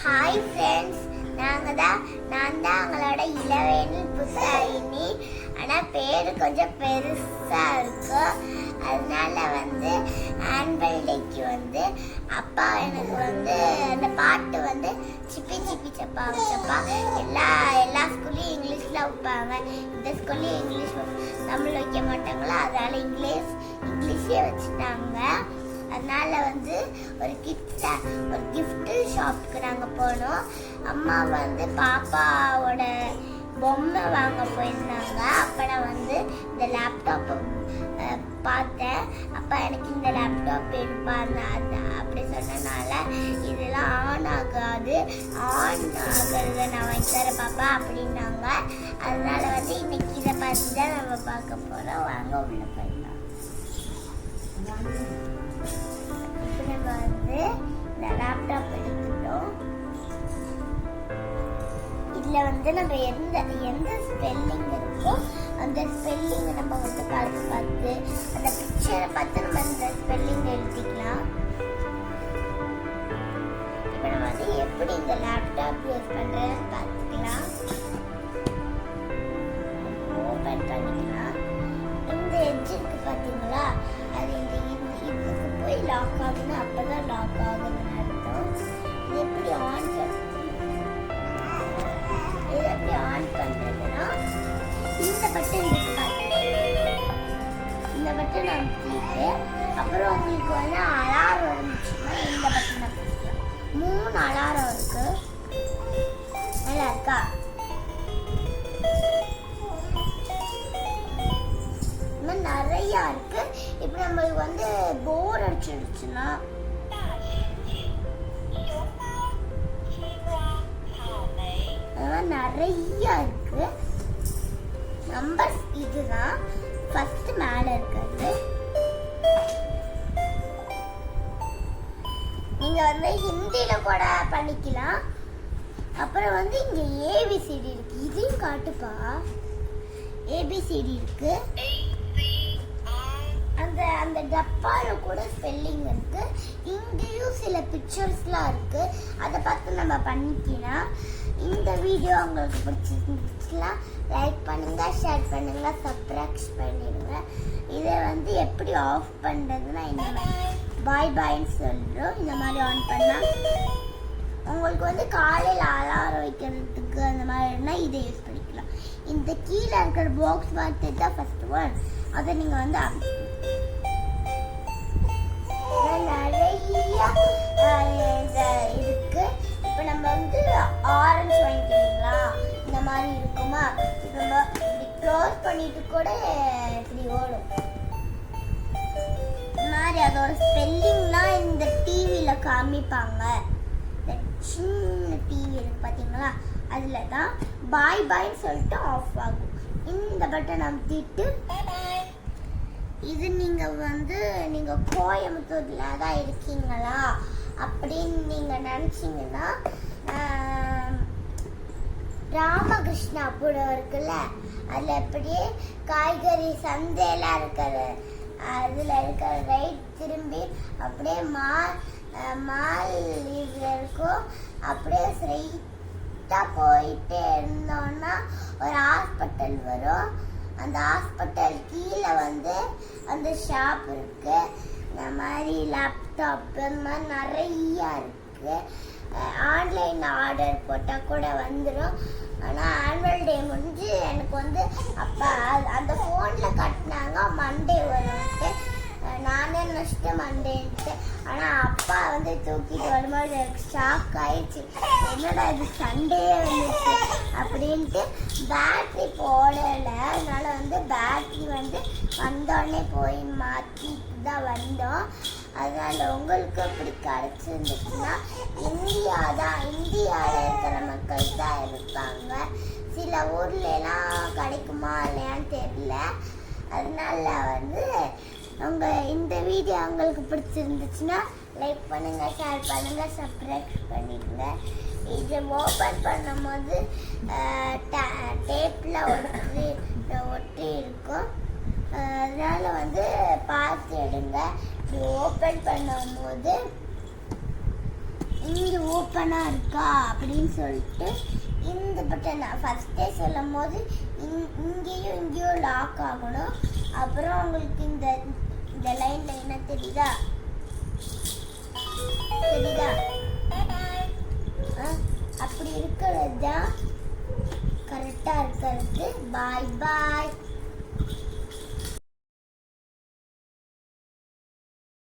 Hi friends, நான் தான் உங்களோட இளவேனில் புத்தாயினி. ஆனால் பேர் கொஞ்சம் பெருசாக இருக்கும். அதனால ஆனுவல் டேக்கு அப்பா எனக்கு அந்த பாட்டு சிப்பி சிப்பி சப்பா சப்பா எல்லா ஸ்கூல்லையும் இங்கிலீஷில் வைப்பாங்க. இந்த ஸ்கூல்லையும் இங்கிலீஷ் தமிழ் வைக்க மாட்டாங்களா, அதனால இங்கிலீஷே வச்சுட்டாங்க. அதனால ஒரு கிஃப்ட் ஷாப்புக்கு நாங்கள் போனோம். அம்மா பாப்பாவோட பொம்மை வாங்க போயிருந்தாங்க. அப்போ நான் இந்த லேப்டாப்பை பார்த்தேன். அப்பா எனக்கு இந்த லேப்டாப் எடுப்பாங்க அப்படி சொன்னனால இதெல்லாம் ஆன் ஆகாது, ஆன் ஆகுறத நான் வாங்கி தரேன் பாப்பா அப்படின்னாங்க. அதனால இன்னைக்கு இதை பார்த்து தான் நம்ம பார்க்க போகிறோம். வாங்க உள்ள போயிடலாம். இப்போ நம்ம இந்த லேப்டாப் எடுத்துட்டோம். இதில் நம்ம எந்த ஸ்பெல்லிங் இருக்கோ அந்த ஸ்பெல்லிங்கை நம்ம பார்த்து அந்த பிக்சரை பார்த்து நம்ம அந்த ஸ்பெல்லிங் எழுதிக்கலாம். இப்போ நம்ம எப்படி இந்த லேப்டாப் யூஸ் பண்ணுறதுன்னு பார்த்துக்கலாம். ஓப்பன் பண்ணிக்கலாம். இந்த எட்ஜ் இருக்கு பார்த்தீங்களா, அது இதுக்கு போய் லாக் ஆகணும். அப்போ தான் லாக் ஆகுதுன்னு அர்த்தம். இது எப்படி ஆன் பண்ணுறதுன்னா இந்த பட்டன் அமுத்திட்டு அப்புறம் உங்களுக்கு அலாரம் வந்துச்சுன்னா இந்த பட்டன் அமுத்திக்கலாம். 3 அலாரம் இருக்கு. நல்லா இருக்கா? இன்னும் நிறையா இருக்கு. இப்போ நம்மளுக்கு போர் அடிச்சிடுச்சுன்னா நிறைய இருக்கு. நம்பர் இதுதான் ஃபர்ஸ்ட் மேல இருக்கிறது. நீங்க ஹிந்தியில கூட பண்ணிக்கலாம். அப்புறம் இங்க ஏபிசிடி இருக்கு. இதையும் காட்டுப்பா. ஏபிசிடி இருக்கு. அந்த டப்பால கூட ஸ்பெல்லிங் இருக்கு. இங்கேயும் சில பிக்சர்ஸ்லாம் இருக்கு. அதை பார்த்து நம்ம பண்ணிக்கலாம். இந்த வீடியோ உங்களுக்கு பிடிச்சிருந்துச்சுன்னா லைக் பண்ணுங்க, ஷேர் பண்ணுங்க, சப்ஸ்கிரைப் பண்ணிடுங்க. இதை எப்படி ஆஃப் பண்ணுறதுன்னா இந்த மாதிரி பாய் பாய்ன்னு சொல்கிறோம். இந்த மாதிரி ஆன் பண்ணால் உங்களுக்கு காலையில் அலாரம் வைக்கிறதுக்கு அந்த மாதிரினா இதை யூஸ் பண்ணிக்கலாம். இந்த கீழே இருக்கிற பாக்ஸ் பார்த்து தான் ஃபர்ஸ்ட் ஒன். அதை நீங்கள் நிறைய இருக்கு. இப்போ நம்ம ஆரஞ்சு வாங்கிக்கிறீங்களா, இந்த மாதிரி இருக்குமா. இப்போ நம்ம இப்படி க்ளோஸ் பண்ணிட்டு கூட இப்படி ஓடும். இந்த மாதிரி அதோட ஸ்பெல்லிங்லாம் இந்த டிவியில் காமிப்பாங்க. இந்த சின்ன டிவி இருக்கு பார்த்தீங்களா, அதில் தான் பாய் பாய்ன்னு சொல்லிட்டு ஆஃப் ஆகும். இந்த பட்டன் அமுத்திட்டு இது நீங்கள் கோயம்புத்தூர்ல தான் இருக்கீங்களா அப்படின்னு நீங்கள் நினச்சிங்கன்னா ராமகிருஷ்ணாபுரம் இருக்குல்ல, அதில் எப்படியே காய்கறி சந்தையெல்லாம் இருக்கிறது, அதில் இருக்கிற ரைட் திரும்பி அப்படியே மால் இருக்கும். அப்படியே ஸ்ட்ரைட்டாக போயிட்டே இருந்தோன்னா ஒரு ஹாஸ்பிட்டல் வரும். அந்த ஹாஸ்பிட்டல் கீழே அந்த ஷாப் இருக்கு. இந்த மாதிரி லேப்டாப் இந்த மாதிரி நிறையா இருக்கு. ஆன்லைன் ஆர்டர் போட்டால் கூட வந்துடும். ஆனால் ஆனுவல் டே முடிஞ்சு எனக்கு அப்போ அந்த ஃபோனில் கட்டினாங்க மண்டே வரும்ட்டு. நானே நினச்சிட்டு மண்டேன்ட்டு. ஆனால் அப்பா தூக்கிட்டு வரும்போது எனக்கு ஷாக் ஆயிடுச்சு. என்னடா இது சண்டே வந்துச்சு அப்படின்ட்டு. பேட்ரி போடலை. அதனால பேட்ரி வந்தோடனே போய் மாற்றிட்டு தான் வந்தோம். அதனால உங்களுக்கு அப்படி கிடச்சிருந்துச்சுன்னா இந்தியாவில் இருக்கிற மக்கள் தான் இருப்பாங்க. சில ஊர்லலாம் கிடைக்குமா இல்லையான்னு தெரியல. அதனால இந்த வீடியோ உங்களுக்கு பிடிச்சிருந்துச்சுன்னா லைக் பண்ணுங்க, ஷேர் பண்ணுங்க, சப்ஸ்கிரைப் பண்ணிடுங்க. இதை ஓப்பன் பண்ணும்போது டேப்பில் ஒட்டி இருக்கும். அதனால பார்த்து எடுங்க. இப்படி ஓப்பன் பண்ணும்போது இங்கே ஓப்பனாக இருக்கா அப்படின்னு சொல்லிட்டு இந்த பட்டன் ஃபஸ்ட்டே சொல்லும் போது இங்கேயும் இங்கேயும் லாக் ஆகணும். அப்புறம் உங்களுக்கு இந்த இந்த லைனில் என்ன தெரியுதா தெரியுதா அப்படி இருக்கிறது தான் கரெக்டாக இருக்கிறது. பாய் பாய்.